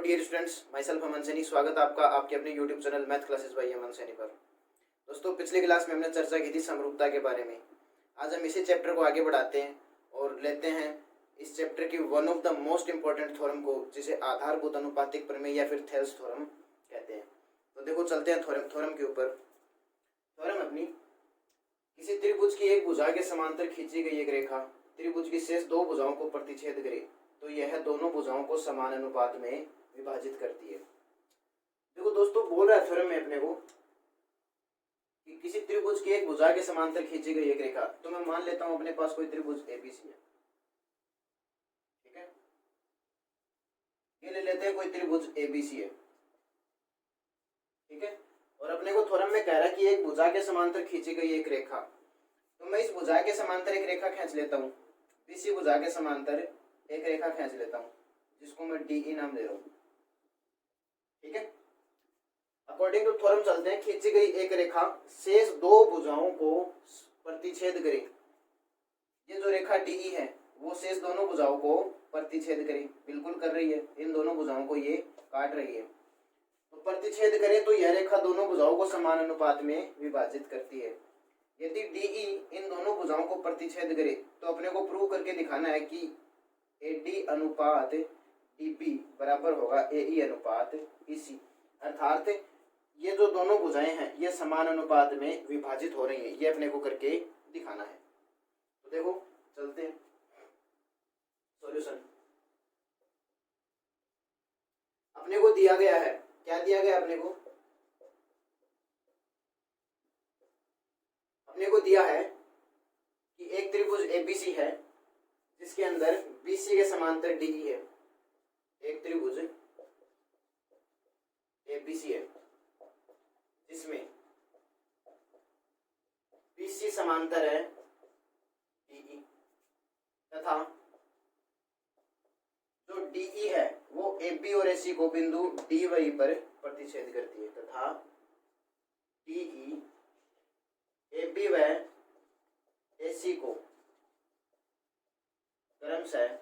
Dear students, myself Aman Saini. स्वागत है आपका आपके अपने YouTube channel math classes by Aman Saini पर। दोस्तों, पिछले क्लास में हमने चर्चा की थी समरूपता के बारे में। आज हम इसी चैप्टर को आगे बढ़ाते हैं और लेते हैं इस चैप्टर की one of the most important theorem को, जिसे आधारभूत अनुपातिक प्रमेय या फिर थेल्स थ्योरम कहते हैं। तो देखो, चलते हैं थ्योरम के ऊपर। थ्योरम अपनी, किसी त्रिभुज की एक भुजा के समांतर खींची गई एक रेखा त्रिभुज की शेष दो भुजाओं को प्रतिच्छेद करे तो यह दोनों भुजाओं को समान अनुपात में विभाजित करती है। देखो दोस्तों, बोल रहा है थ्योरम में अपने को कि किसी त्रिभुज की एक भुजा के समांतर खींची गई एक रेखा। तो मैं मान लेता हूं अपने पास कोई त्रिभुज एबीसी है, ठीक है। ये ले लेते हैं कोई त्रिभुज एबीसी है, ठीक है। और अपने को थ्योरम में कह रहा है कि एक भुजा के समांतर खींची गई एक रेखा। तो मैं इस भुजा के समांतर एक रेखा खींच लेता हूँ, इसी भुजा के समांतर एक रेखा खींच लेता हूँ, जिसको मैं डीई नाम दे रहा हूँ, ठीक है। अकॉर्डिंग टू थ्योरम चलते हैं। खींची गई एक रेखा शेष दो भुजाओं को प्रतिच्छेद करे। ये जो रेखा डीई है वो शेष दोनों भुजाओं को प्रतिच्छेद करे, बिल्कुल कर रही है। इन दोनों भुजाओं को ये काट रही है। तो प्रतिच्छेद करे तो यह रेखा दोनों भुजाओं को समान अनुपात में विभाजित करती है। यदि डीई इन दोनों भुजाओं को प्रतिच्छेद करे तो अपने को प्रूव करके दिखाना है कि एडी अनुपात डीबी बराबर होगा एई अनुपात ईसी। अर्थात ये जो दोनों भुजाएं हैं ये समान अनुपात में विभाजित हो रही हैं, ये अपने को करके दिखाना है। तो देखो, चलते हैं सॉल्यूशन। अपने को दिया गया है, क्या दिया गया अपने को? अपने को दिया है कि एक त्रिभुज एबीसी है जिसके अंदर बीसी के समांतर डीई है। एक त्रिभुज एबीसी है जिसमें बीसी समांतर है डीई, तथा जो डीई है वो एबी और एसी को बिंदु डी वाई पर प्रतिच्छेद करती है, तथा डीई एबी व एसी को क्रमशः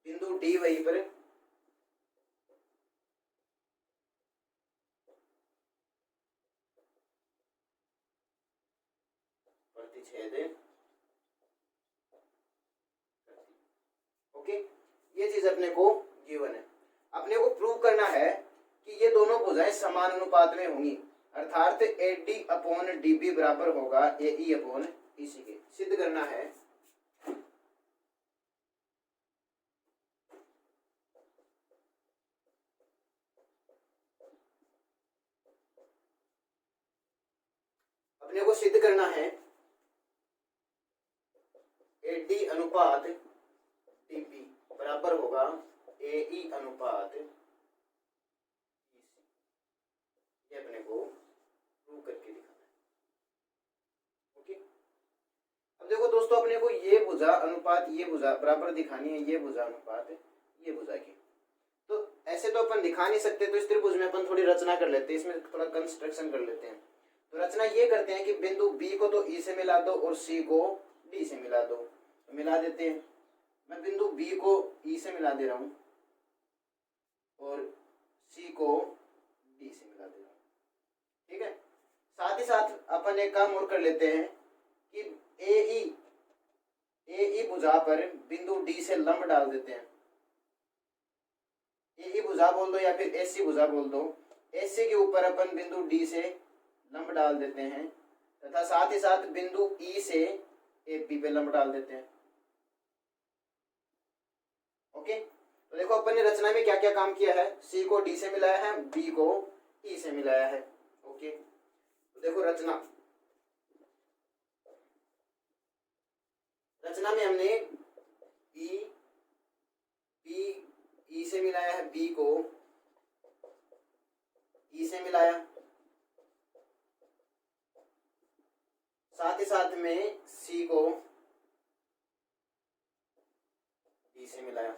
बिंदु डी वाई पर प्रतिच्छेद करती। ओके, ये चीज अपने को गिवन है। अपने को प्रूव करना है कि ये दोनों भुजाएं समान अनुपात में होंगी, अर्थात एडी अपॉन डीबी बराबर होगा एई अपॉन ईसी के। सिद्ध करना है। अपने को सिद्ध करना है एडी अनुपात डीबी बराबर होगा एई अनुपात ईसी। ये अपने को प्रूव करके दिखाना है। ओके, अब देखो दोस्तों, अपने को ये भुजा अनुपात ये भुजा बराबर दिखानी है, ये भुजा अनुपात ये भुजा की। तो ऐसे तो अपन दिखा नहीं सकते, तो इस त्रिभुज में अपन थोड़ी रचना कर लेते हैं, इसमें थोड़ा कंस्ट्रक्शन कर लेते हैं। तो रचना ये करते हैं कि बिंदु बी को तो ई से मिला दो और सी को डी से मिला दो। तो मिला देते हैं। मैं बिंदु बी को ई से मिला दे रहा हूं और सी को डी से मिला दे रहा हूं, ठीक है। साथ ही साथ अपन एक काम और कर लेते हैं कि एई भुजा पर बिंदु डी से लंब डाल देते हैं। एई भुजा बोल दो या फिर एसी भुजा बोल दो। एसी के ऊपर अपन बिंदु डी से लंब डाल देते हैं, तथा साथ ही साथ बिंदु ई से एबी पे लंब डाल देते हैं। ओके, तो देखो अपन ने रचना में क्या क्या काम किया है। सी को डी से मिलाया है, बी को ई से मिलाया है। ओके, तो देखो रचना में हमने ई से मिलाया है, बी को ई से मिलाया, साथ ही साथ में सी को डी से मिलाया,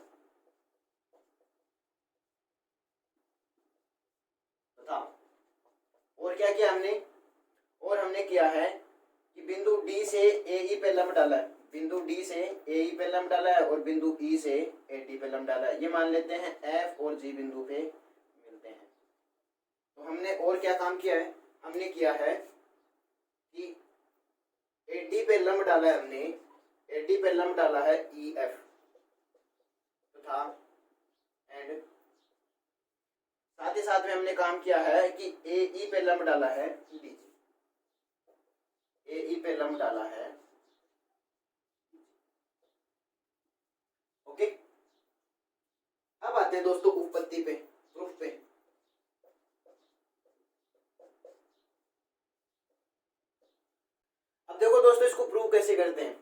तथा और क्या किया हमने? और हमने किया है कि बिंदु डी से एई पे लंब डाला है, बिंदु डी से एई पे लंब डाला है और बिंदु ई से AD पे लंब डाला है, ये मान लेते हैं F और G बिंदु पे मिलते हैं। तो हमने और क्या काम किया है, हमने किया है कि AD पे लंब डाला है, हमने AD पे लंब डाला है EF तथा एंड साथ ही साथ में हमने काम किया है कि AE पे लंब डाला है DG, AE पे लंब डाला है। ओके, अब आते हैं दोस्तों उपपत्ति पे, प्रूफ पे। अब देखो दोस्तों इसको प्रूव कैसे करते हैं।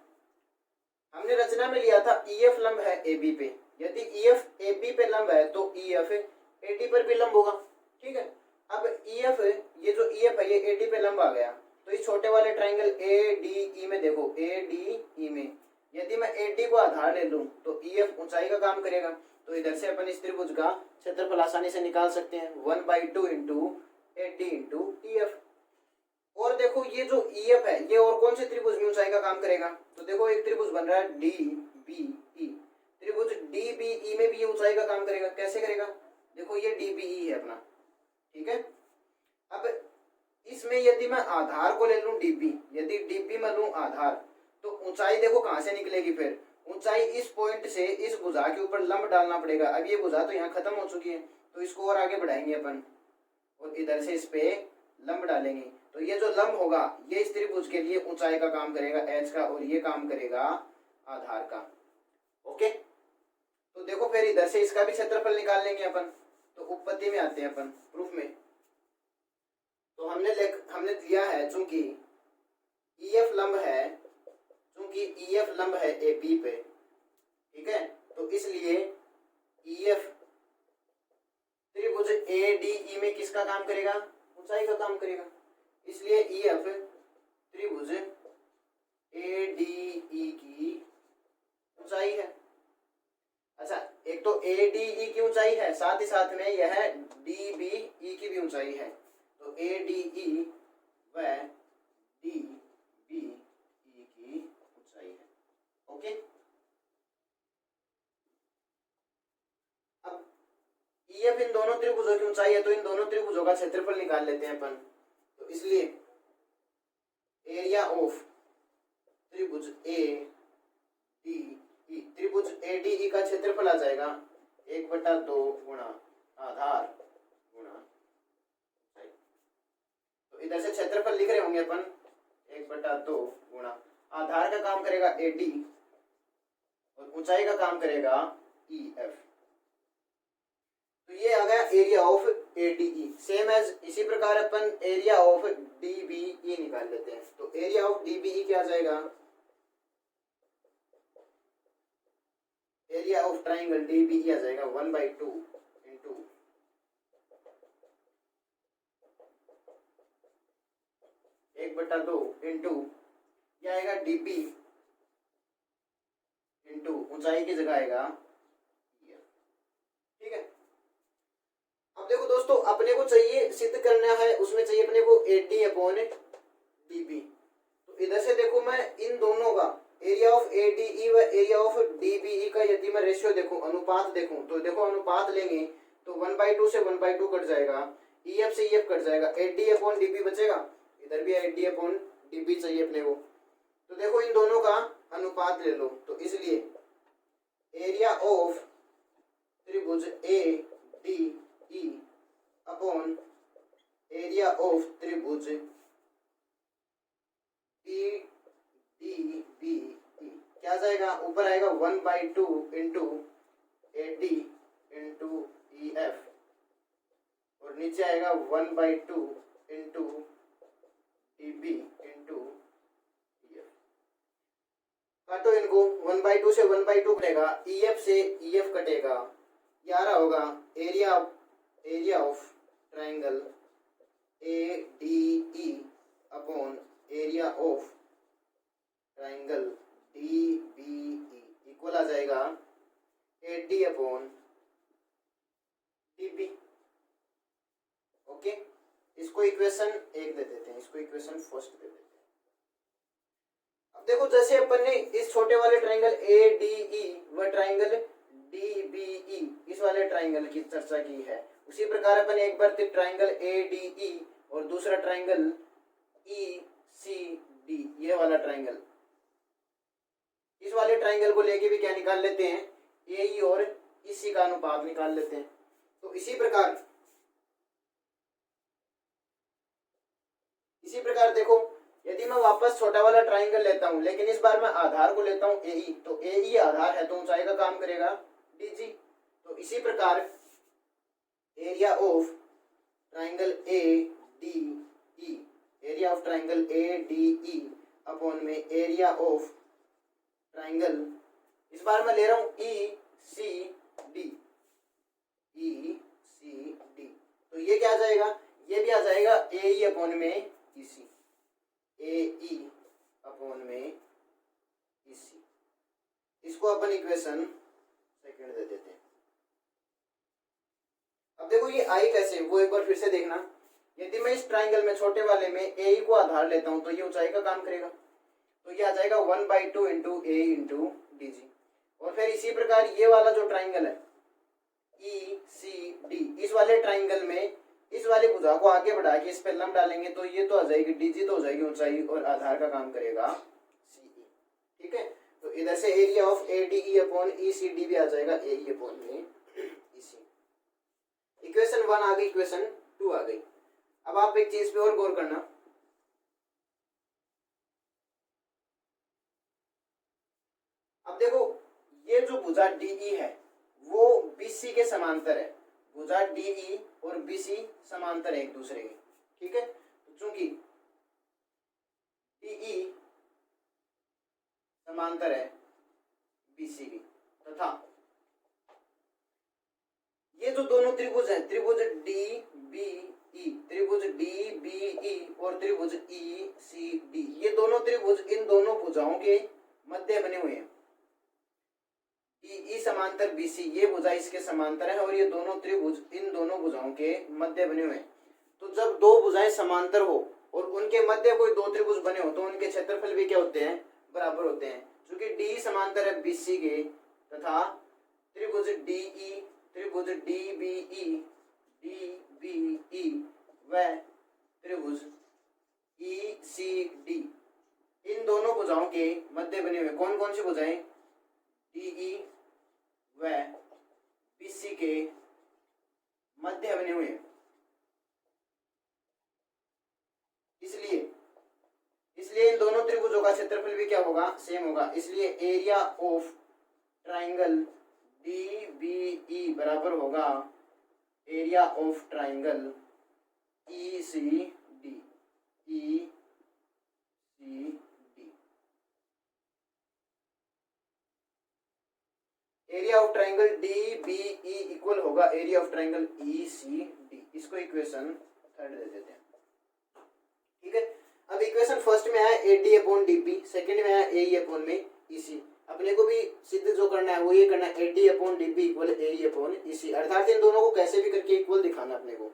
हमने रचना में लिया था EF लंब है AB पे, यदि EF AB पे लंब है तो EF AD पर भी लंब होगा। ठीक है, अब EF, ये जो EF है ये AD पे लंब आ गया, तो इस छोटे वाले ट्राइंगल ADE में देखो, ADE में यदि मैं AD को आधार ले लूं तो EF ऊंचाई का काम करेगा। तो इधर से अपन इस त्रिभुज का क्षेत्रफल आसानी से निकाल सकते हैं, 1/2 इंटू AD इंटू EF। और देखो ये जो EF है ये और कौन से त्रिभुज में ऊंचाई का काम करेगा, तो देखो एक त्रिभुज बन रहा है DBE, त्रिभुज DBE में भी ये ऊंचाई का काम करेगा। कैसे करेगा, देखो ये DBE है अपना, ठीक है। अब इसमें यदि मैं आधार को ले लूं DB, यदि DB में लूं आधार, तो ऊंचाई देखो कहां से निकलेगी, फिर ऊंचाई इस पॉइंट से इस भुजा के ऊपर लंब डालना पड़ेगा। अब ये भुजा तो यहाँ खत्म हो चुकी है, तो इसको और आगे बढ़ाएंगे अपन और इधर से इस पे लंब डालेंगे, तो ये जो लंब होगा ये इस त्रिभुज के लिए ऊंचाई का काम करेगा H का, और ये काम करेगा आधार का। ओके, तो देखो फिर इधर से इसका भी क्षेत्रफल निकाल लेंगे अपन। तो उपपत्ति में आते हैं अपन, प्रूफ में। तो हमने लिया है चूंकि EF लंब है, चूंकि EF लंब है AB पे, ठीक है, तो इसलिए EF त्रिभुज ADE में किसका काम करेगा, ऊंचाई का काम करेगा। इसलिए EF त्रिभुज ADE की ऊंचाई है। अच्छा, एक तो ADE की ऊंचाई है, साथ ही साथ में यह DBE की भी ऊंचाई है। तो ADE व DBE की ऊंचाई है। ओके, अब EF इन दोनों त्रिभुजों की ऊंचाई है, तो इन दोनों त्रिभुजों का क्षेत्रफल निकाल लेते हैं अपन। तो इसलिए एरिया ऑफ त्रिभुज ADE, त्रिभुज ADE का क्षेत्रफल आ जाएगा 1/2 गुणा आधार गुणा ऊंचाई। तो इधर से क्षेत्रफल लिख रहे होंगे अपन, 1/2 गुणा आधार का काम करेगा AD और ऊंचाई का काम करेगा EF। तो ये आ गया area of ADE। Same as इसी प्रकार अपन एरिया ऑफ DBE निकाल लेते हैं। तो एरिया ऑफ DBE क्या आ जाएगा, एरिया ऑफ ट्राइंगल DBE आ जाएगा 1/2 इंटू 1/2 इंटू क्या आएगा DB इंटू ऊंचाई की जगह आएगा, ठीक है। अब देखो दोस्तों अपने को चाहिए सिद्ध करना है, उसमें चाहिए अपने को AD/DB। तो इधर से देखो मैं इन दोनों का एरिया ऑफ ADE व एरिया ऑफ DBE का यदि मैं रेशियो देखूं, अनुपात देखूं, तो देखो अनुपात लेंगे तो 1/2 से 1/2 कट जाएगा, EF से EF कट जाएगा, AD/DB बचेगा, इधर भी AD/DB चाहिए अपने को। तो देखो इन दोनों का अनुपात ले लो, तो इसलिए एरिया ऑफ त्रिभुज ADE अपॉन एरिया ऑफ त्रिभुज DBE क्या जाएगा, ऊपर आएगा 1/2 इंटू AD इंटू EF और नीचे आएगा 1/2 इंटू DB इंटू EF। काटो इनको, 1/2 से 1/2 कटेगा, EF से EF कटेगा, 11 होगा area of triangle ADE upon area of triangle DBE equal आ जाएगा AD/DB। ओके, इसको इक्वेशन 1 दे देते हैं, इसको इक्वेशन फर्स्ट दे देते हैं। अब देखो जैसे अपन ने इस छोटे वाले ट्राइंगल ADE व ट्राइंगल DBE इस वाले ट्राइंगल की चर्चा की है। उसी प्रकार अपन एक बार ट्राइंगल ADE और दूसरा ट्राइंगल ECD ये वाला ट्राइंगल, इस वाले ट्राइंगल को लेके भी क्या निकाल लेते हैं, AE और EC का अनुपात निकाल लेते हैं। तो इसी प्रकार देखो, यदि मैं वापस छोटा वाला ट्राइंगल लेता हूं लेकिन इस बार मैं आधार को लेता हूं AE, तो AE आधार है तो ऊंचाई का काम करेगा DG। तो इसी प्रकार area of triangle ADE, area of triangle ADE upon में एरिया ऑफ ट्राइंगल, इस बार मैं ले रहा हूं ECD, तो ये क्या आ जाएगा, ये भी आ जाएगा AE अपॉन में EC, AE अपॉन में EC। इसको अपन इक्वेशन सेकंड दे देते हैं। अब देखो ये आई कैसे, वो एक बार फिर से देखना। यदि मैं इस ट्राइंगल में छोटे वाले में AE को आधार लेता हूं तो ये ऊंचाई का काम करेगा, तो ये आ जाएगा 1/2 इंटू AE इंटू DG। और फिर इसी प्रकार ये वाला जो ट्राइंगल है ECD, इस वाले ट्राइंगल में इस वाली भुजा को आगे बढ़ा के इस पे लंब डालेंगे तो ये तो आ जाएगी DG, तो हो जाएगी ऊंचाई और आधार का काम करेगा CE। ठीक है, तो इधर से area of ADE upon ECD भी आ जाएगा AE अपॉन में EC। इक्वेशन 1 आ गई, इक्वेशन 2 आ गई। अब आप एक चीज पे और गौर करना, अब देखो ये जो भुजा DE है वो BC के समांतर है, भुजा DE और BC समांतर है एक दूसरे के। ठीक है, तो चूंकि DE समांतर है BC की तथा ये जो दोनों त्रिभुज हैं, त्रिभुज DBE, त्रिभुज DBE और त्रिभुज ECD, ये दोनों त्रिभुज इन दोनों भुजाओं के मध्य बने हुए हैं। DE समांतर BC, ये भुजा इसके समांतर है और ये दोनों त्रिभुज इन दोनों भुजाओं के मध्य बने हुए हैं। तो जब दो भुजाएं समांतर हो और उनके मध्य कोई दो त्रिभुज बने हो तो उनके क्षेत्रफल भी क्या होते हैं, बराबर होते हैं। क्योंकि DE समांतर है BC के तथा त्रिभुज DE, त्रिभुज DBE व त्रिभुज ECD, इन दोनों भुजाओं के मध्य बने हुए कौन कौन सी भुजाएं, DE व BC के मध्य बने हुए हैं। इसलिए इन दोनों त्रिभुजों का क्षेत्रफल भी क्या होगा, सेम होगा। इसलिए एरिया ऑफ ट्राइंगल DBE बराबर होगा area of triangle ECD। Area of triangle DBE equal होगा एरिया ऑफ ट्राइंगल ECD। इसको इक्वेशन थर्ड दे देते हैं। ठीक है, अब इक्वेशन फर्स्ट में है AD अपॉन DB, सेकंड में है AE अपॉन में EC। अपने को भी सिद्ध जो करना है वो ये करना है, AD upon DB equal AE upon EC, अर्थात इन दोनों को कैसे भी करके इक्वल दिखाना अपने को।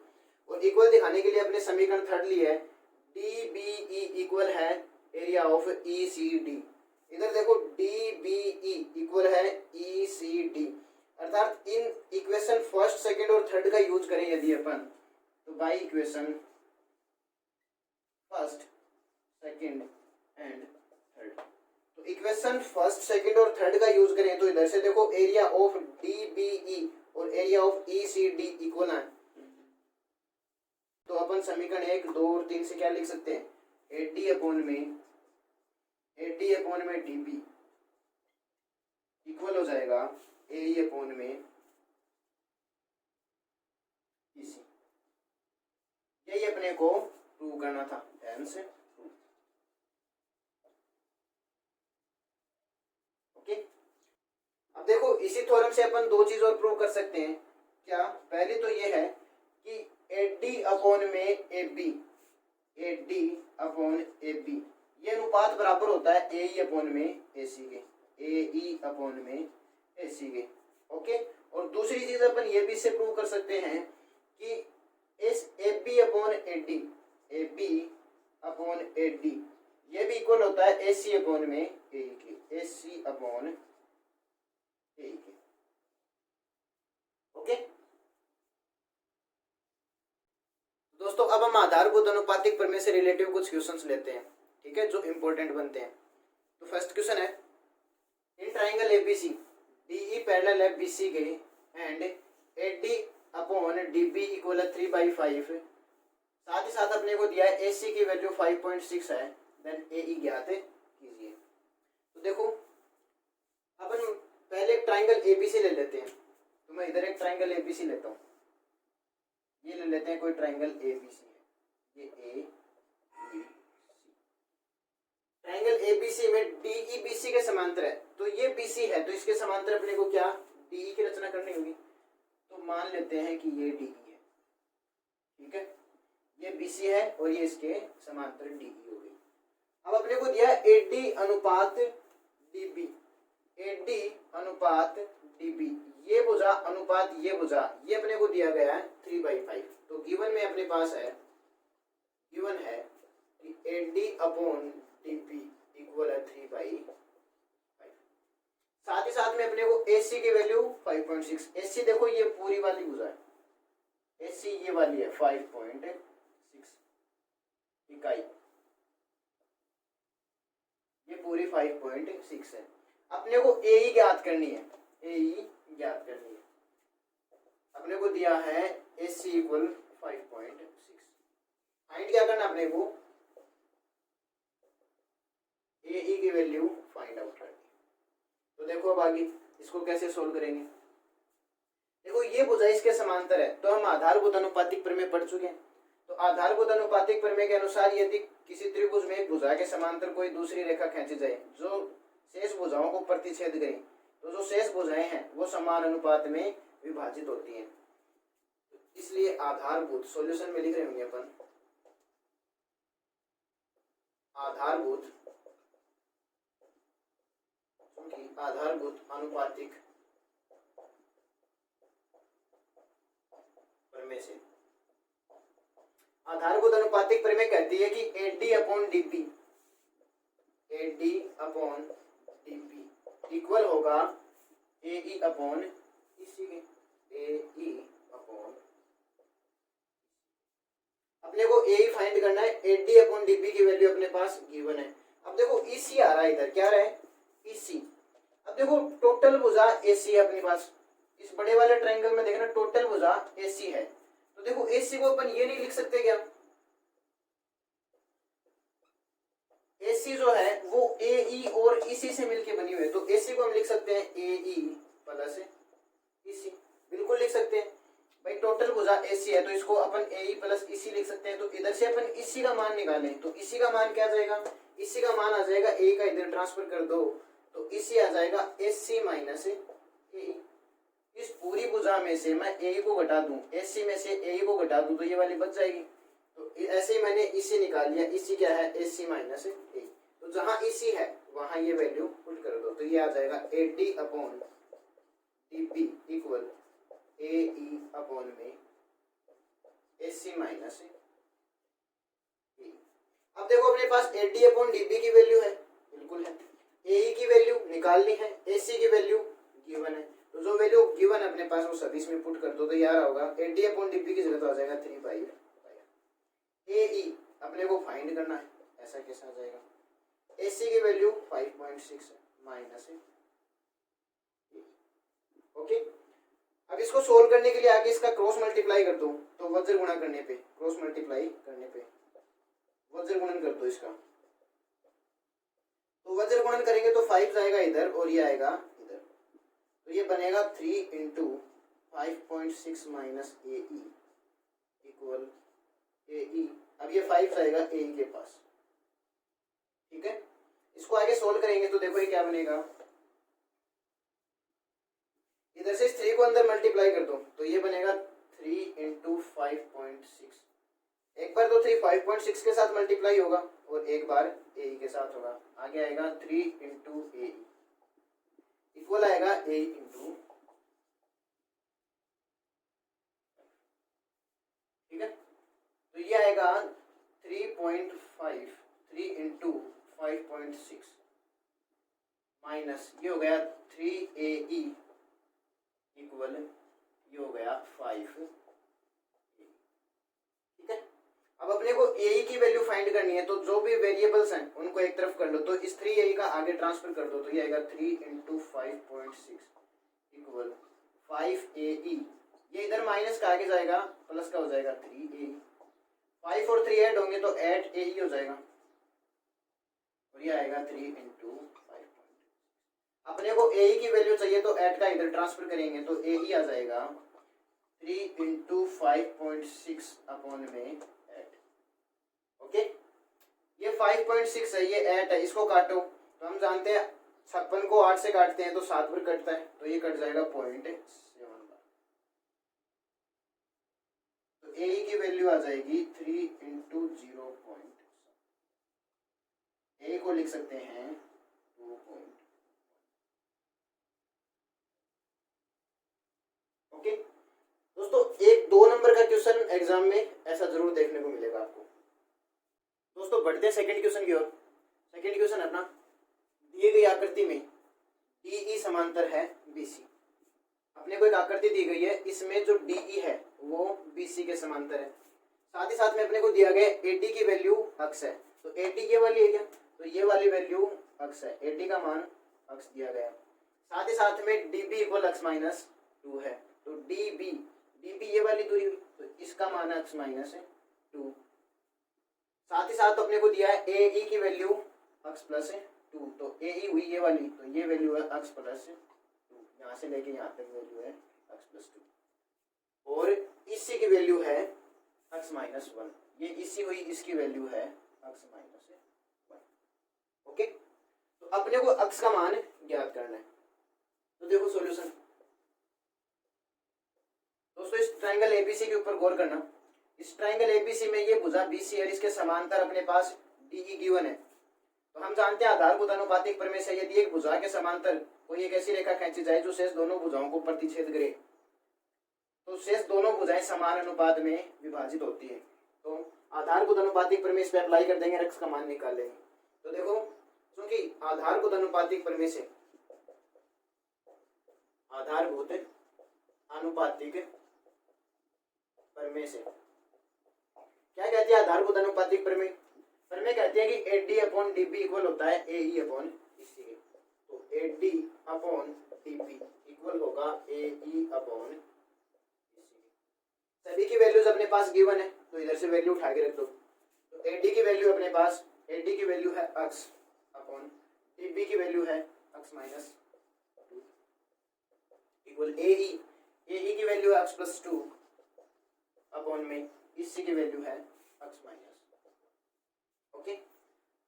और इक्वल दिखाने के लिए अपने समीकरण थर्ड लिया है, DBE इक्वल है एरिया ऑफ ECD। इधर देखो DBE इक्वल है ECD, अर्थात इन इक्वेशन फर्स्ट सेकंड और थर्ड का यूज करें यदि अपन, तो by equation first second and third, तो इक्वेशन फर्स्ट सेकंड और थर्ड का यूज करें तो इधर से देखो एरिया ऑफ DBE और एरिया ऑफ ECD इक्वल है। तो अपन समीकरण 1, 2 और 3 से क्या लिख सकते हैं, AD अपॉन में DB इक्वल हो जाएगा AE अपॉन में EC। यही अपने को प्रूव करना था से। ओके, अब देखो इसी थ्योरम से अपन दो चीज और प्रूव कर सकते हैं। क्या, पहले तो ये है कि AD अपॉन में AB, AD अपॉन AB ये अनुपात बराबर होता है AE अपॉन में AC के, AE अपॉन में AC के। ओके, और दूसरी चीज अपन ये भी इससे प्रूव कर सकते हैं कि इस AB upon AD, AB upon AD ये भी इक्वल होता है AC अपॉन में AE के, AC अपॉन AE के। ओके दोस्तों, अब हम आधारभूत अनुपातिक प्रमेय से रिलेटिव कुछ क्वेश्चंस लेते हैं, ठीक है, जो इंपॉर्टेंट बनते हैं। तो फर्स्ट क्वेश्चन है, in triangle ABC DE parallel है बीसी के and AD upon DB equal 3/5। साथ ही साथ अपने को दिया है एसी की वैल्यू 5.6 है, देन एई ज्ञात कीजिए। तो देखो अपन पहले एक ट्राइंगल एबीसी ले लेते हैं। तो मैं इधर एक ट्राइंगल एबीसी लेता हूँ, ये ले लेते हैं, कोई ट्राइंगल एबीसी है, ये ए ट्राइंगल एबीसी में डीई बीसी के समांतर है। तो ये बीसी है, तो इसके समांतर अपने को क्या डीई की रचना करनी होगी। तो मान लेते हैं कि ये डीई है, ठीक है, ये बीसी है और ये इसके समांतर डीई हो गई। अब अपने को दिया एडी अनुपात डीबी, एडी अनुपात डीबी, ये भुजा अनुपात ये भुजा, ये अपने को दिया गया है 3/5। तो गिवन में अपने पास है, गिवन है कि एडी अपॉन डीबी इक्वल है 3/5। साथ ही साथ में अपने को एसी की वैल्यू 5.6, एसी देखो ये पूरी वाली भुजा है, एसी ये वाली है 5.6 इकाई, ये पूरी 5.6 है। अपने को एई ज्ञात करनी है, एई ज्ञात करनी है। अपने को दिया है एसी इक्वल 5.6, फाइंड क्या करना अपने को, एई की वैल्यू फाइंड आउट करनी। तो देखो अब आगे इसको कैसे सोल्व करेंगे। देखो ये भुजा इसके समांतर है, तो हम आधारभूत अनुपातिक प्रमेय पढ़ चुके हैं। तो आधारभूत अनुपातिक प्रमेय के अनुसार यदि किसी त्रिभुज में एक भुजा के समांतर कोई दूसरी रेखा खींची जाए जो शेष भुजाओं को प्रतिच्छेद करे, तो जो शेष भुजाएं हैं वो समान अनुपात में विभाजित होती हैं। इसलिए आधारभूत, सॉल्यूशन में लिख रहे होंगे अपन, आधारभूत, क्योंकि आधारभूत अनुपातिक प्रमेय से, आधारभूत अनुपातिक प्रमेय कहती है कि AD upon DP, AD upon DP equal होगा एई अपॉन इसी के, एई अपॉन, अपने को एई फाइंड करना है, एडी अपॉन डीपी की वैल्यू अपने पास गिवन है। अब देखो इसी आ रहा है इधर, क्या रहा है इसी। अब देखो टोटल भुजा एसी है अपने पास, इस बड़े वाले ट्रायंगल में देखना टोटल भुजा एसी है। तो देखो एसी को अपन ये नहीं लिख सकते क्या, एसी जो है वो एई और इसी से मिलके बनी हुई है, तो एसी को हम लिख सकते हैं एई प्लस इसी, बिल्कुल लिख सकते हैं भाई। टोटल भुजा एसी है तो इसको अपन एई प्लस इसी लिख सकते हैं। तो इधर से अपन इसी का मान निकालें, तो इसी का मान क्या आ जाएगा, इसी का मान आ जाएगा, ए का इधर ट्रांसफर कर दो तो इसी आ जाएगा एसी माइनस ए। इस पूरी भुजा में से मैं ए को घटा दूं, एसी में से ए को घटा दूं तो ये वाली बच जाएगी। तो ऐसे ही मैंने इसी निकाल लिया, इसी क्या है एसी माइनस ए। तो जहां इसी है वहां ये वैल्यू पुट कर दो, तो ये आ जाएगा एडी अपॉन डीपी इक्वल एई अपॉन में एसी माइनस ए। अब देखो अपने पास एडी अपॉन डीपी की वैल्यू है, बिल्कुल है, एई की वैल्यू निकालनी है, एसी की वैल्यू गिवन है। तो जो वैल्यू गिवन है अपने पास वो सदिश में पुट कर दो, तो यार होगा एडी अपॉन डीपी की जगह तो आ जाएगा 3/5। एई अपने को फाइंड करना है, ऐसा कैसा आ जाएगा, एसी की वैल्यू 5.6 माइनस है। ओके, अब इसको सोल्व करने के लिए आगे इसका क्रॉस मल्टीप्लाई कर दो, तो वज्र गुणा करने पे, क्रॉस मल्टीप्लाई करने पे वज्र गुणन कर दो इसका। तो वज्र गुणन करेंगे तो 5 जाएगा इधर और ये आएगा इधर, तो ये बनेगा 3 इंटू 5.6 माइनस एई इक्वल एई। अब ये 5 जाएगा एई के पास, ठीक है। इसको आगे सोल्व करेंगे तो देखो ये क्या बनेगा, इधर से 3 को अंदर मल्टीप्लाई कर दो तो ये बनेगा 3 इंटू 5.6। एक बार तो 3 5.6 के साथ मल्टीप्लाई होगा और एक बार ए के साथ होगा, आगे आएगा 3 इंटू ए इक्वल आएगा ए इंटू, ठीक है। तो ये आएगा 3.5, 3 इंटू 5.6 माइनस ये हो गया 3AE इक्वल ये हो गया 5। ठीक है, अब अपने को ए की वैल्यू फाइंड करनी है, तो जो भी वेरिएबल्स हैं उनको एक तरफ कर लो, तो इस 3a का आगे ट्रांसफर कर दो, तो ये आएगा 3 × 5.6 इक्वल 5ae। ये इधर माइनस का आगे जाएगा, प्लस का हो जाएगा 3a। 5 और 3 ऐड होंगे तो 8ae हो जाएगा, और ये आएगा 3 × 5। अपने को ए की वैल्यू चाहिए तो 8 का इधर ट्रांसफर करेंगे, तो ए आ जाएगा 3 × 5.6 अपॉन में 8। ओके, ये 5.6 है, ये 8 है, इसको काटो तो हम जानते हैं 56 को 8 से काटते हैं तो 7 पर कटता है, तो ये कट जाएगा 0.7 बार। तो ए की वैल्यू आ जाएगी 3 × 0.7। ए को लिख सकते हैं 2. ओके दोस्तों, एक 2 नंबर का क्वेश्चन एग्जाम में ऐसा जरूर देखने को मिलेगा आपको। दोस्तों बढ़ते हैं सेकंड क्वेश्चन की ओर। सेकंड क्वेश्चन अपना, दिए गई आकृति में DE समांतर है BC। अपने को एक आकृति दी गई है, इसमें जो DE है वो BC के समांतर है। साथ ही साथ में अपने को दिया गया AD की वैल्यू अक्स है, तो AD ये वाली है क्या, तो ये वाली वैल्यू अक्स है, AD का मान अक्स दिया गया। साथ ही साथ में DB = x-2 है, तो DB ये वाली दूरी हुई, तो इसका मान x - 2। साथ ही साथ अपने को दिया है AE की वैल्यू x+2, तो AE हुई ये वाली, तो ये वैल्यू है x+2, यहाँ से लेके यहाँ तक वैल्यू है x+2, और इसी की वैल्यू है x-1। ये इसी हुई, इसकी वैल्यू है x-1। ओके, तो अपने को x का मान ज्ञात करना है। तो देखो सॉल्यूशन दोस्तों, इस ट्रायंगल ABC के ऊपर गौर करना। इस ट्रायंगल ABC में ये भुजा BC और इसके समांतर अपने पास DE गिवन है। तो हम जानते हैं आधारभूत अनुपातिक प्रमेय से यदि एक भुजा के समांतर कोई एक ऐसी रेखा खींची जाए जो शेष दोनों भुजाओं को प्रतिच्छेद करे, तो शेष दोनों भुजाएं समान अनुपात में विभाजित होती है। तो आधारभूत अनुपातिक प्रमेय इस पे अप्लाई कर देंगे, x का मान निकाल लेंगे। तो देखो, क्योंकि आधारभूत अनुपातिक प्रमेय से आधारभूत अनुपातिक प्रमेय से क्या कहती है, आधारभूत अनुपातिक प्रमेय कहती है कि AD/DB इक्वल होता है AE/BC। तो AD/DB इक्वल होगा AE/BC। सभी की वैल्यूज अपने पास गिवन है, तो इधर से वैल्यू उठा के रख दो। तो AD की वैल्यू अपने पास, AD की वैल्यू है x/DB की वैल्यू है x-2 इक्वल AE की वैल्यू है x+2 अपॉन में इसी की वैल्यू है x-। ओके,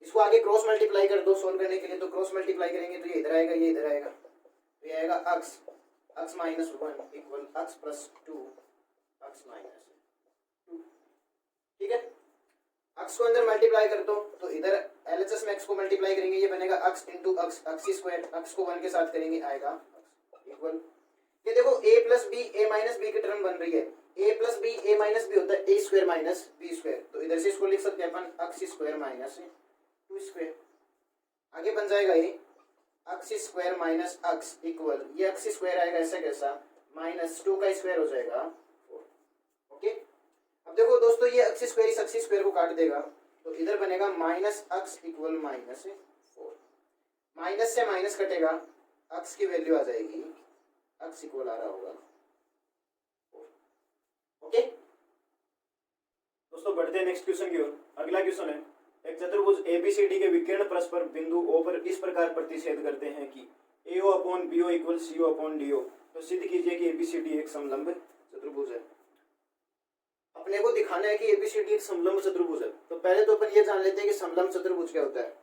इसको आगे क्रॉस मल्टीप्लाई कर दो सोल्व करने के लिए। तो क्रॉस मल्टीप्लाई करेंगे तो ये इधर आएगा, ये इधर आएगा, तो ये आएगा x-1 इक्वल x+2 x-2। ठीक है, x को अंदर मल्टीप्लाई कर दो, तो इधर LHS में x को मल्टीप्लाई करेंगे, ये बनेगा x × x²। x को 1 के साथ करेंगे आएगा x इक्वल, ये देखो a+b की टर्म बन रही है। a+b होता है a² - b², तो इधर से इसको लिख सकते हैं अपन x² - 2²। आगे बन जाएगा ये x² - x इक्वल, ये x² आएगा ऐसा कैसा, -2 का स्क्वायर हो जाएगा 4। ओके, अब देखो दोस्तों, ये x² इस x² को काट देगा, तो इधर बनेगा -x इक्वल -4। माइनस से माइनस कटेगा, x की वैल्यू आ जाएगी, x इक्वल आ रहा होगा 4। ओके दोस्तों, बढ़ते हैं नेक्स्ट क्वेश्चन की ओर। अगला क्वेश्चन है, एक चतुर्भुज ABCD के विकर्ण परस्पर बिंदु O पर इस प्रकार प्रतिच्छेद करते हैं कि AO/BO इक्वल CO/DO। तो सिद्ध कीजिए कि ABCD एक समलंब चतुर्भुज है। अपने को दिखाना है कि ABCD एक समलंब चतुर्भुज है। तो पहले तो अपन ये जान लेते हैं कि समलंब चतुर्भुज क्या होता है।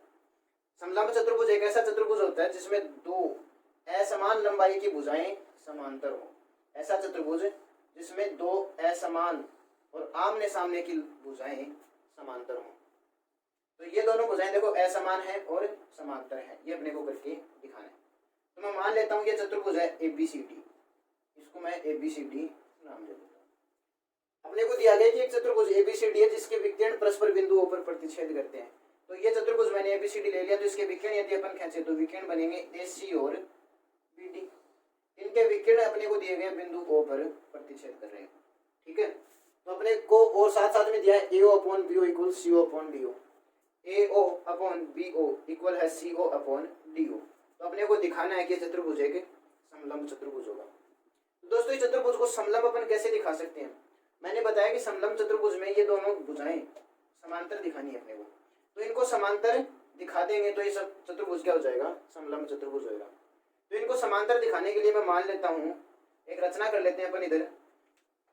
समलंब चतुर्भुज एक ऐसा चतुर्भुज होता है जिसमें दो असमान लंबाई की भुजाएं समांतर हो। ऐसा चतुर्भुज जिसमें दो असमान और आमने सामने की भुजाएं समांतर हो। तो ये दोनों भुजाएं देखो असमान है और समांतर है, ये अपने को करके दिखाना है। तो मैं मान लेता हूं ये चतुर्भुज है ABCD, इसको मैं ABCD नाम दे देता हूं। अपने को दिया गया कि एक चतुर्भुज ABCD है जिसके विकर्ण परस्पर बिंदुओं पर प्रतिच्छेद करते हैं। तो ये चतुर्भुज मैंने ABCD ले लिया, तो इसके विकर्ण यदि अपन खींचे तो विकर्ण बनेंगे AC और BD। इनके विकिरण अपने को दिए गए बिंदु O पर प्रतिच्छेद कर रहे हैं। ठीक है, तो अपने को और साथ साथ में दिया है AO upon BO equal CO upon DO। AO upon BO equal है CO अपॉन DO। तो अपने को दिखाना है कि चतुर्भुज एक समलंब चतुर्भुज होगा। तो दोस्तों इस चतुर्भुज को समलंब अपन कैसे दिखा सकते हैं? मैंने बताया कि समलंब चतुर्भुज में ये दोनों भुजाएं समांतर दिखानी है अपने को, तो इनको समांतर दिखा देंगे तो ये सब चतुर्भुज क्या हो जाएगा? समलंब चतुर्भुज होगा। तो इनको समांतर दिखाने के लिए मैं मान लेता हूँ, एक रचना कर लेते हैं अपन इधर।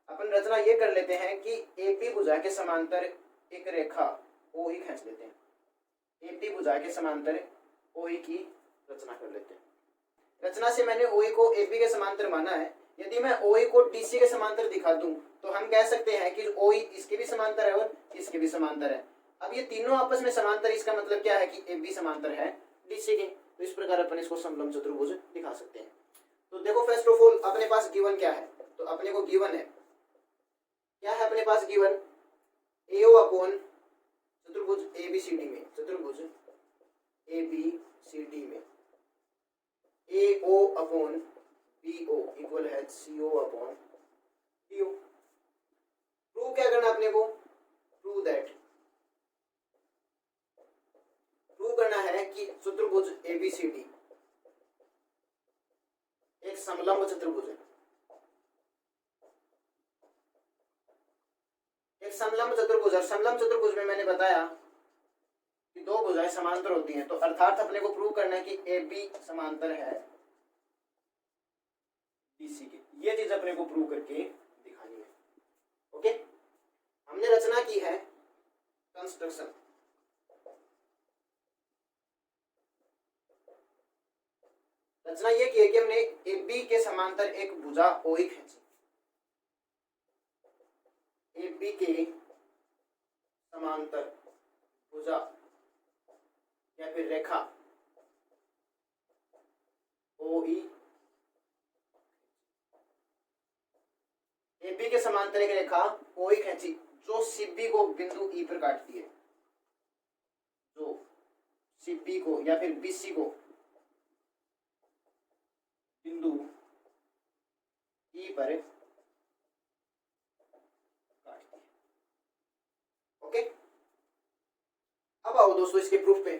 अपन रचना ये कर लेते हैं कि AP भुजा के समांतर एक रेखा OE खींच लेते हैं। AP भुजा के समांतर OE की रचना कर लेते हैं। रचना से मैंने OE को AP के समांतर माना है। यदि मैं OE को DC के समांतर दिखा दूं तो हम कह सकते हैं कि OE इसके भी समांतर है और इसके भी समांतर है। अब ये तीनों आपस में समांतर, इसका मतलब क्या है कि AB समांतर है DC के। तो इस प्रकार अपन इसको समलंब चतुर्भुज दिखा सकते हैं। तो देखो फर्स्ट ऑफ ऑल अपने पास गिवन क्या है? तो अपने को गिवन है, क्या है अपने पास गिवन? AO अपॉन चतुर्भुज ABCD में, चतुर्भुज ABCD में AO अपॉन BO इक्वल है CO अपॉन DO। प्रूव क्या करना अपने को? प्रूव करना है कि चतुर्भुज ABCD एक समलंब चतुर्भुज है। एक समलंब चतुर्भुज, और समलंब चतुर्भुज में मैंने बताया कि दो भुजाएं समांतर होती हैं, तो अर्थात अपने को प्रूव करना है कि AB समांतर है BC के। ये चीज अपने को प्रूव करके दिखानी है। ओके, हमने रचना की है कंस्ट्रक्शन। रचना ये की है कि हमने AB के समांतर एक भुजा OE खींची। AB के समांतर भुजा या फिर रेखा OE, AB के समांतर एक रेखा OE खींची जो CB को बिंदु E पर काटती है, जो CB को या फिर BC को बिंदु E पर काटती है। ओके, अब आओ दोस्तों इसके प्रूफ पे।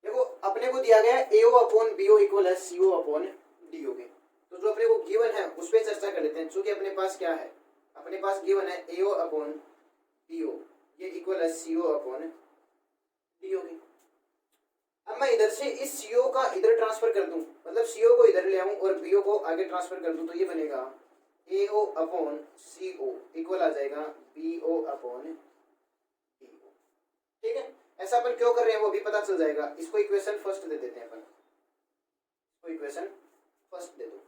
देखो अपने को दिया गया है AO अपॉन BO इक्वल है CO अपॉन DO के। तो जो अपने को गिवन है उस पर चर्चा कर लेते हैं। चूंकि अपने पास क्या है? अपने पास गिवन है AO अपॉन BO ये इक्वल है CO अपॉन DO के। अब मैं इधर से इस CO का इधर ट्रांसफर कर दूं, मतलब CO को इधर ले आऊं और BO को आगे ट्रांसफर कर दूं, तो ये बनेगा AO अपॉन CO इक्वल आ जाएगा BO अपॉन DO। ठीक है, ऐसा अपन क्यों कर रहे हैं वो भी पता चल जाएगा। इसको इक्वेशन फर्स्ट दे देते हैं अपन, इसको इक्वेशन फर्स्ट दे दो।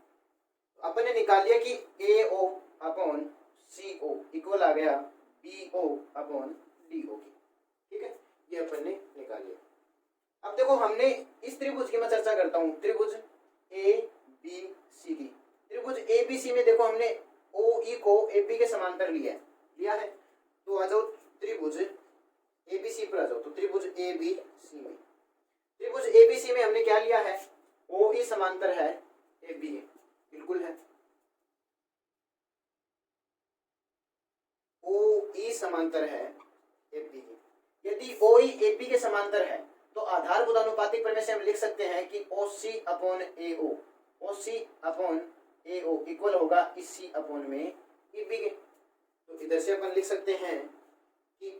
अपन ने निकाल लिया कि AO अपॉन CO इक्वल आ गया BO अपॉन DO की। ठीक है, ये अपन ने निकाल लिया। अब देखो हमने इस त्रिभुज की मैं चर्चा करता हूं, त्रिभुज ABC की। त्रिभुज ABC में देखो हमने OE को AB के समांतर लिया है। तो आ जाओ त्रिभुज ABC पर आ जाओ। तो त्रिभुज ABC में, त्रिभुज ABC में हमने क्या लिया है? OE समांतर है AB, बिल्कुल है। OE समांतर है AB के। यदि OE AB के समांतर है तो आधारभूत अनुपातिक प्रमेय से हम लिख सकते हैं कि OC upon AO, OC upon AO equal होगा इस C अपॉन में AB के। तो इधर से अपन लिख सकते हैं कि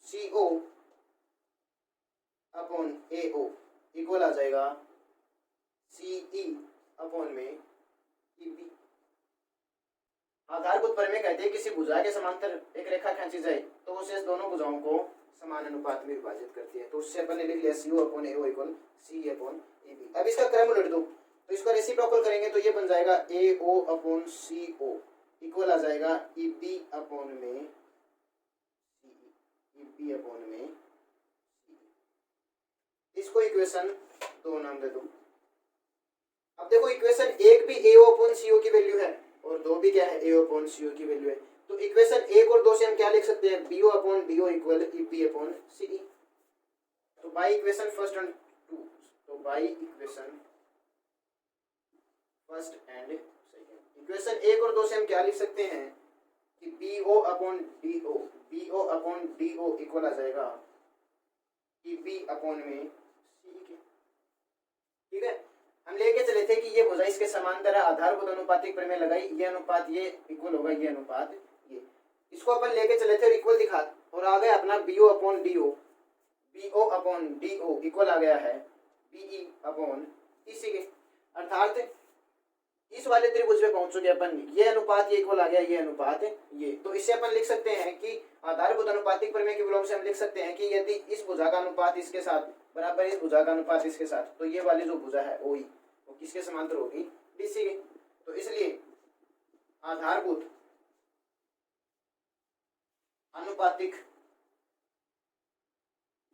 CO अपॉन AO इक्वल आ जाएगा CE अपॉन में EB। आधारभूत प्रमेय कहते हैं किसी भुजा के समांतर एक रेखा खींची जाए तो वो शेष दोनों भुजाओं को समान अनुपात में विभाजित करती है। तो उससे अपन ने लिख लिया CO upon AO equal CE upon EB। अब इसका क्रम उलट दो, तो इसको रेसिप्रोकल करेंगे तो ये बन जाएगा AO अपॉन CO इक्वल आ जाएगा EB अपॉन में CE, EB अपॉन में CE। इसको इक्वेशन 2 नाम दे दो। अब देखो इक्वेशन 1 भी AO अपॉन CO की वैल्यू है और 2 भी क्या है? AO अपॉन CO की वैल्यू है। तो इक्वेशन 1 और 2 से हम क्या लिख सकते हैं? BO upon DO equal EB upon CE। तो तो by equation first and two, तो by equation first and second, equation 1 और 2 से हम क्या लिख सकते हैं कि BO upon DO, BO upon DO equal आ जाएगा कि B अपॉन में C के। ठीक है, हम लेके चले थे कि ये भुजा इसके समांतर है, आधारभूत अनुपातिक प्रमेय लगाई, ये अनुपात ये इक्वल होगा, ये अनुपात ये, इसको अपन लेके चले थे और इक्वल दिखा, और आ गया अपना BO upon DO, BO upon DO equal आ गया है BE अपॉन इसी के, अर्थात इस वाले त्रिभुज पे पहुंच चुके अपन, ये अनुपात ये इक्वल आ गया, ये अनुपात ये, तो इससे अपन लिख सकते हैं कि आधारभूत अनुपातिक प्रमेय के विलोम से हम लिख सकते हैं कि यदि इस भुजा का अनुपात इसके साथ बराबर इस भुजा का अनुपात इसके साथ, तो ये वाली जो भुजा है OE वो किसके समांतर होगी, BC के। तो इसलिए आधारभूत अनुपातिक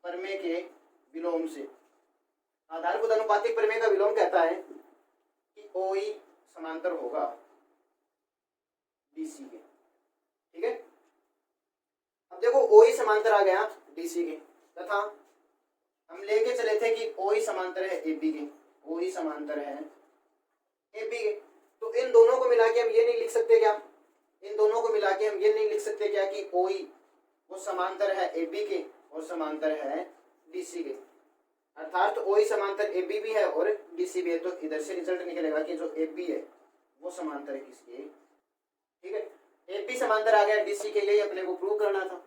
प्रमेय के विलोम से, आधारभूत अनुपातिक प्रमेय का विलोम कहता है कि OE समांतर होगा BC के। ठीक है, अब देखो OE समांतर आ गया BC के, तथा हम लेके चले थे कि OE समांतर है AB के, OE समांतर है AB के, तो इन दोनों को मिला के हम ये नहीं लिख सकते क्या, इन दोनों को मिला के हम ये नहीं लिख सकते क्या कि OE वो समांतर है AB के और समांतर है BC के, अर्थात OE समांतर AB भी है और BC भी है, तो इधर से रिजल्ट निकलेगा कि जो AB है वो समांतर है किसके। ठीक है, AB समांतर आ गया BC के, यही अपने को प्रूव करना था,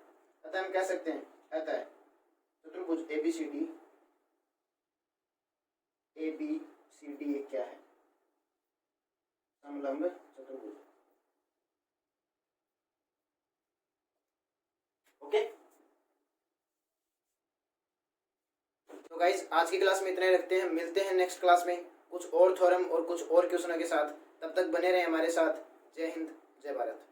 अतः हम कह सकते हैं अतः चतुर्भुज ABCD एक क्या है, समलंब चतुर्भुज। ओके, तो गाइस आज की क्लास में इतना ही रखते हैं, मिलते हैं नेक्स्ट क्लास में कुछ और थ्योरम और कुछ और क्वेश्चनों के साथ, तब तक बने रहें हमारे साथ। जय हिंद, जय भारत।